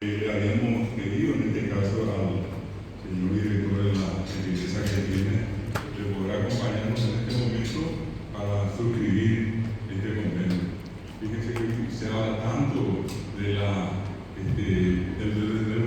Habíamos pedido en este caso al señor director de la empresa que tiene de poder acompañarnos en este momento para suscribir este convenio. Fíjense que se habla tanto del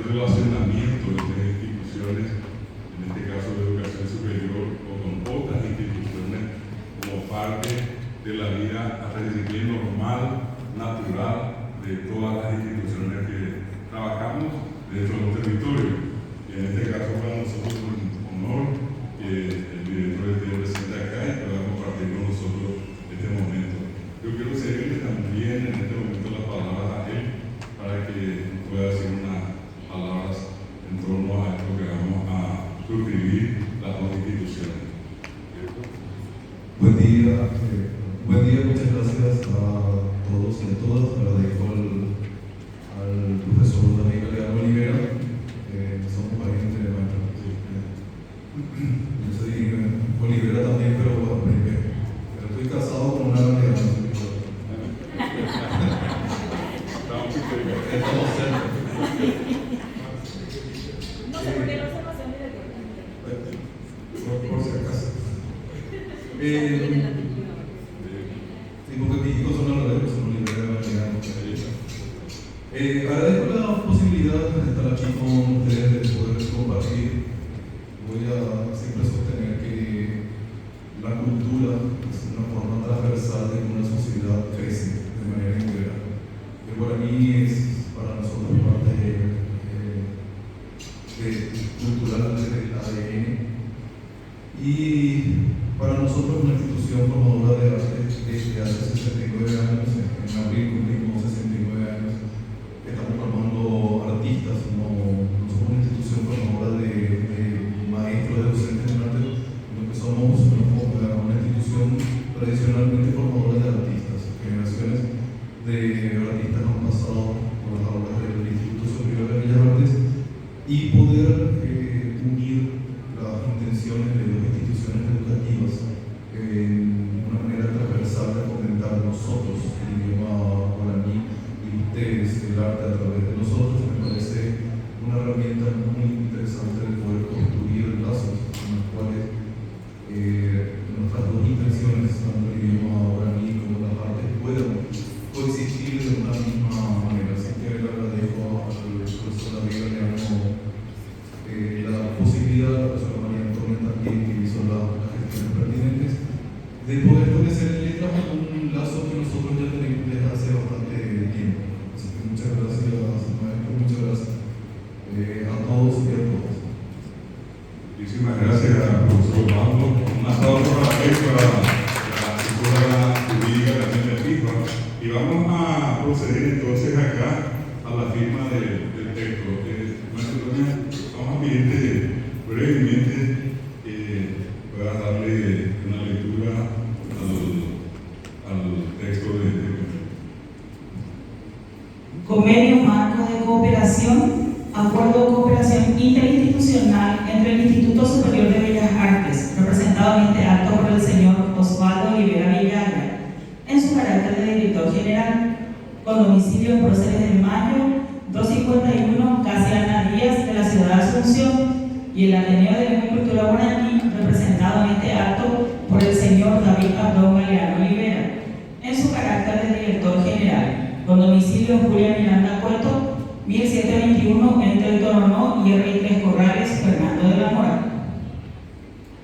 relacionamiento entre instituciones, en este caso de educación superior, o con otras instituciones, como parte de la vida hasta decir normal, natural de todas las instituciones que trabajamos dentro de los territorios. Y en este caso para nosotros es un honor que el director esté presente acá y pueda compartir con nosotros este momento. Yo quiero cederle también en este momento las palabras a él para que pueda decir unas palabras en torno a esto que vamos a suscribir las dos instituciones. Buen día, muchas gracias a todos y a todas. Agradezco al profesor David Galeano Olivera, somos parientes de maestro. Yo soy Olivera también, pero estoy casado con una galeana. Estamos cerca. No sé por qué no se pasó Por si acaso. Sí, porque mis hijos son alrededor, son Olivera Galeano. Agradezco la posibilidad de estar aquí con ustedes, de poder compartir. Voy a siempre sostener que la cultura es una forma transversal de que una sociedad crece de manera integral. El guaraní es para nosotros parte cultural del ADN y para nosotros una institución promotora de arte desde hace 69 años, en abril cumplimos 69 años. Estamos formando artistas, no somos una institución formadora de maestros, de docentes de arte, sino que somos una institución tradicionalmente formadora de artistas. Generaciones de artistas han pasado por las aulas del Instituto Superior de Bellas Artes y poder unir las intenciones de las instituciones educativas en una manera transversal de fomentar nosotros el idioma guaraní y ustedes el arte a través de nosotros, me parece una herramienta muy interesante de poder construir lazos en los cuales nuestras dos intenciones, tanto el idioma guaraní como las artes, puedan coexistir de una misma manera. Así que le agradezco al profesor David Galeano la posibilidad, la profesora María Antonia también, que hizo las gestiones pertinentes, de poder establecer en letras un lazo que nosotros ya tenemos desde hace bastante tiempo. Así que muchas gracias, maestro, muchas gracias a todos y a todas. Muchísimas gracias, profesor Osvaldo. Un aplauso para él, para la asesora jurídica también del FIFA. Y vamos a proceder entonces acá a la firma del texto. Maestro Antonio, vamos a pedirte brevemente puedas darle una lectura al texto de Convenio Marco de Cooperación, Acuerdo de Cooperación Interinstitucional entre el Instituto Superior de Bellas Artes, representado en este acto por el señor Osvaldo Olivera Villagra, en su carácter de director general, con domicilio en Próceres del Mayo, 251, Calle Ana Díaz, de la ciudad de Asunción, y el Ateneo de Lengua y Cultura Guaraní, representado en este acto por el señor David Abdón Galeano Olivera, en su carácter de director general, con domicilio en Julia Miranda Cueto, 1721, entre el Toronó y el Tres Corrales, Fernando de la Mora.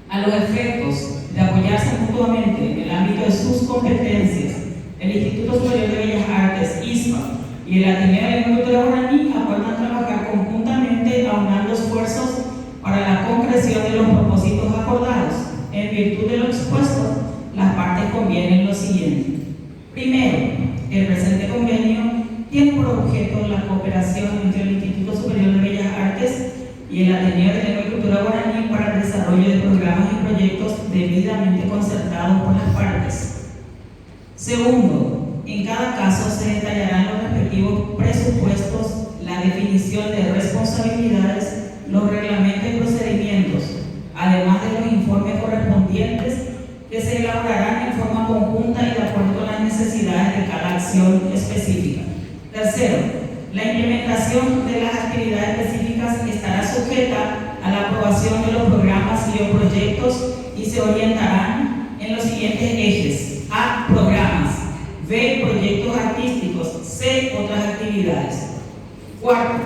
A los efectos de apoyarse mutuamente en el ámbito de sus competencias, el Instituto Superior de Bellas Artes, ISPA, y el Ateneo de Lengua y Cultura Guaraní acuerdan trabajar conjuntamente aunando esfuerzos para la concreción de los propósitos acordados. En virtud de lo expuesto, las partes convienen lo siguiente. Primero, el presente convenio tiene por objeto la cooperación entre el Instituto Superior de Bellas Artes y el Ateneo de Lengua y Cultura Guaraní para el desarrollo de programas y proyectos debidamente concertados por las partes. Segundo, en cada caso se detallarán los respectivos presupuestos, la definición de responsabilidades, los reglamentos y procedimientos, además de los informes correspondientes que se elaborarán en forma conjunta y de acuerdo con las necesidades de cada acción específica. Tercero, la implementación presentación de las actividades específicas estará sujeta a la aprobación de los programas y los proyectos y se orientarán en los siguientes ejes: A. Programas. B. Proyectos artísticos. C. Otras actividades. Cuarto,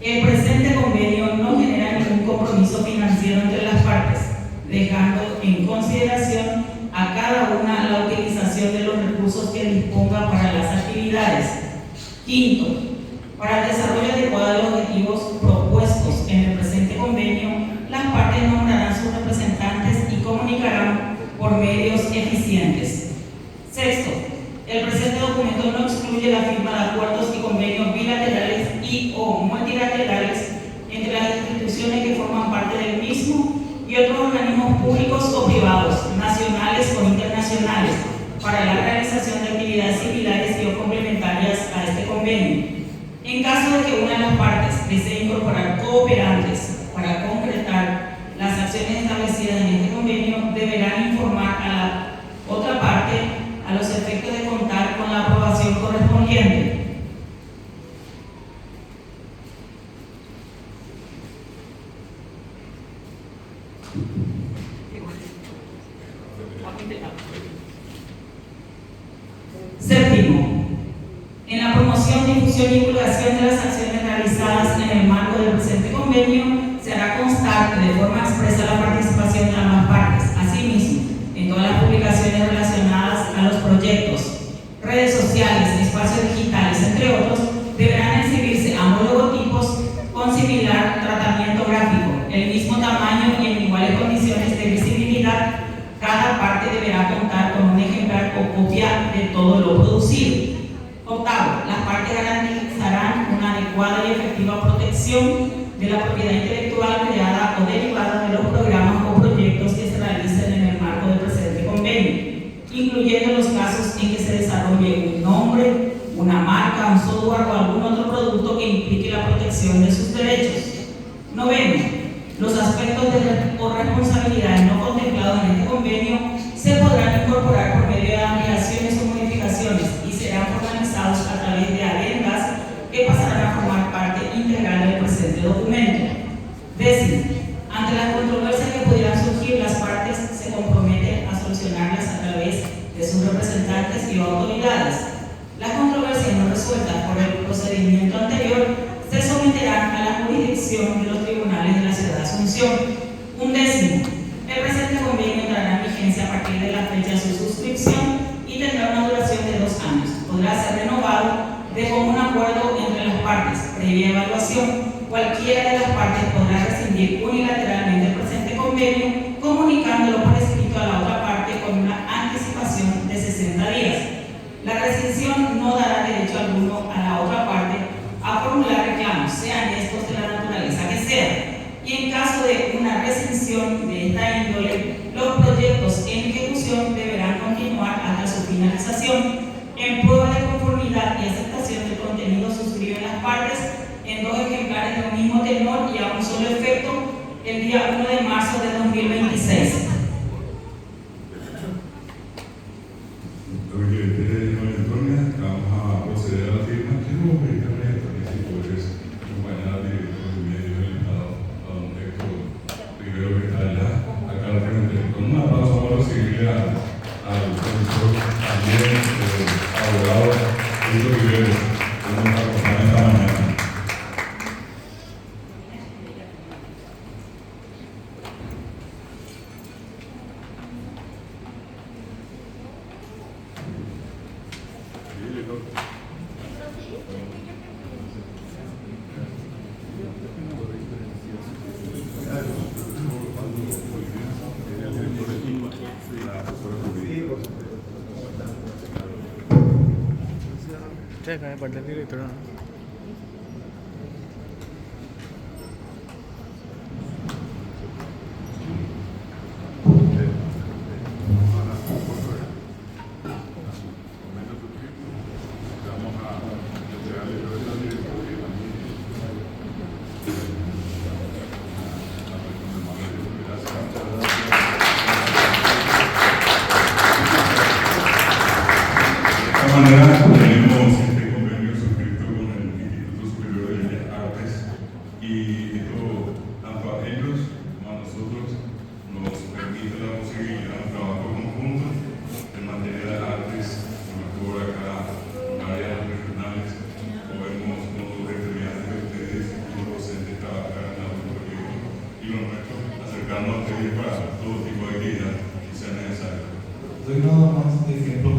el presente convenio no genera ningún compromiso financiero entre las partes, dejando en consideración a cada una la utilización de los recursos que disponga para las actividades. Quinto, para el desarrollo adecuado de los objetivos propuestos en el presente convenio, las partes nombrarán sus representantes y comunicarán por medios eficientes. Sexto, el presente documento no excluye la firma de acuerdos y convenios bilaterales y o multilaterales entre las instituciones que forman parte del mismo y otros organismos públicos o privados, nacionales o internacionales, para la realización de actividades similares y o complementarias a este convenio. En caso de que una de las partes desee incorporar cooperantes para concretar las acciones establecidas en este convenio, deberán informar a la otra parte a los efectos de contar con la aprobación correspondiente. Séptimo, en la promoción, difusión y divulgación de las acciones realizadas en el marco del presente convenio, se hará constar de forma expresa la participación de ambas partes. Asimismo, en todas las publicaciones relacionadas a los proyectos, redes sociales, espacios digitales, entre otros, deberán exhibirse ambos logotipos con similar tratamiento gráfico, el mismo tamaño y en iguales condiciones de visibilidad. Cada parte deberá contar con un ejemplar o copia de todo lo producido. Octavo, las partes garantizarán una adecuada y efectiva protección de la propiedad intelectual creada o derivada de los programas o proyectos que se realicen en el marco del presente convenio, incluyendo los casos en que se desarrolle un nombre, una marca, un software o algún otro producto que implique la protección de sus derechos. Noveno, los aspectos o responsabilidades no contemplados en este convenio se podrán incorporar por medio de ampliaciones o modificaciones y serán formalizados a través de adendas que pasarán a formar parte integral del presente documento. Décimo, ante las controversias que pudieran surgir, las partes se comprometen a solucionarlas a través de sus representantes y autoridades. Las controversias no resueltas por el procedimiento anterior se someterán a la jurisdicción de los tribunales de la ciudad de Asunción. Undécimo, el presente convenio entrará en vigencia a partir de la fecha de su suscripción y tendrá una duración de 2 años. Podrá ser renovado de común acuerdo entre las partes. Previa evaluación, cualquiera de las partes podrá rescindir unilateralmente el presente convenio, comunicándolo por escrito a la otra parte con una anticipación de 60 días. La rescisión no dará derecho alguno a la otra parte a formular reclamos, sean estos de la naturaleza que sean. Y en caso de una rescisión de esta índole, los proyectos en ejecución deberán continuar hasta su finalización. En prueba de conformidad y aceptación del contenido, suscriben las partes en 2 ejemplares de un mismo tenor y a un solo efecto el día 1 de marzo de 2026. Vamos a proceder a la firma. Quiero pedirle también si puedes acompañar al director de medios del Estado, a don Héctor Rivero, que está allá, acá al frente. Con un aplauso vamos a recibirle al profesor también, abogado Héctor Rivero, que nos acompaña esta mañana. काय बदलली रे थोडं De esta manera tenemos este convenio suscrito con y esto, tanto a ellos como a nosotros, nos permite la posibilidad de un trabajo conjunto en materia de artes, sobre todo acá en áreas regionales. Podemos, como estudiantes de ustedes y los docentes, trabajar en algo y lo nuestro, acercarnos a ustedes para todo tipo de actividad que sea necesario. Doy nada más de ejemplo